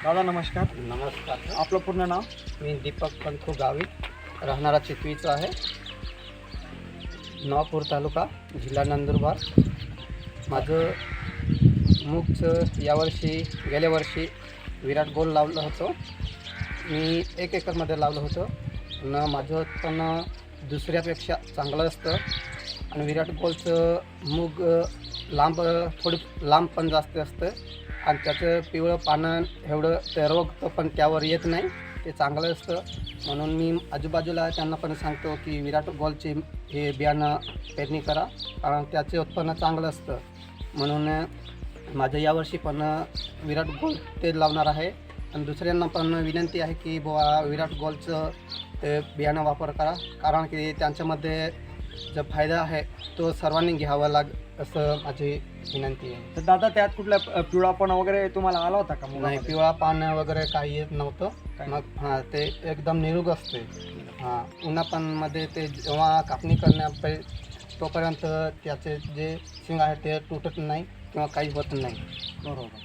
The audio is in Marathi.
दादा नमस्कार. नमस्कार. आपलं पूर्ण नाव? मी दीपक पंथू गावी, राहणारा चिखलीचा आहे, नवापूर तालुका, जिल्हा नंदुरबार. माझं मूगचं गेल्या वर्षी विराट गोल लावलं होतं. मी 1 एकरमध्ये लावलं होतं. आणि माझं उत्पन्न दुसऱ्यापेक्षा चांगलं असतं. आणि विराट गोलचं मूग थोडी लांब पण जास्त असतं. आणि त्याचं पिवळं पानं एवढं ते रोग पण त्यावर येत नाही, ते चांगलं असतं. म्हणून मी आजूबाजूला त्यांना पण सांगतो की विराट गोलचे हे बियाणं पेरणी करा, कारण त्याचे उत्पन्न चांगलं असतं. म्हणून माझं यावर्षी पण विराट गोल ते लावणार आहे. आणि दुसऱ्यांना पण विनंती आहे की बुवा विराट गोलचं ते बियाणं वापर करा, कारण की त्यांच्यामध्ये जो फायदा आहे तो सर्वांनी घ्यावा असं माझी विनंती आहे. तर दादा त्यात कुठला पिवळापणा वगैरे तुम्हाला आला होता का? नाही, पिवळा पान वगैरे काही येत नव्हतं. मग ते एकदम निरोग असते. उन्हापानमध्ये ते जेव्हा कापणी तोपर्यंत त्याचे जे शिंग आहे ते तुटत नाही किंवा काही होत नाही. बरोबर.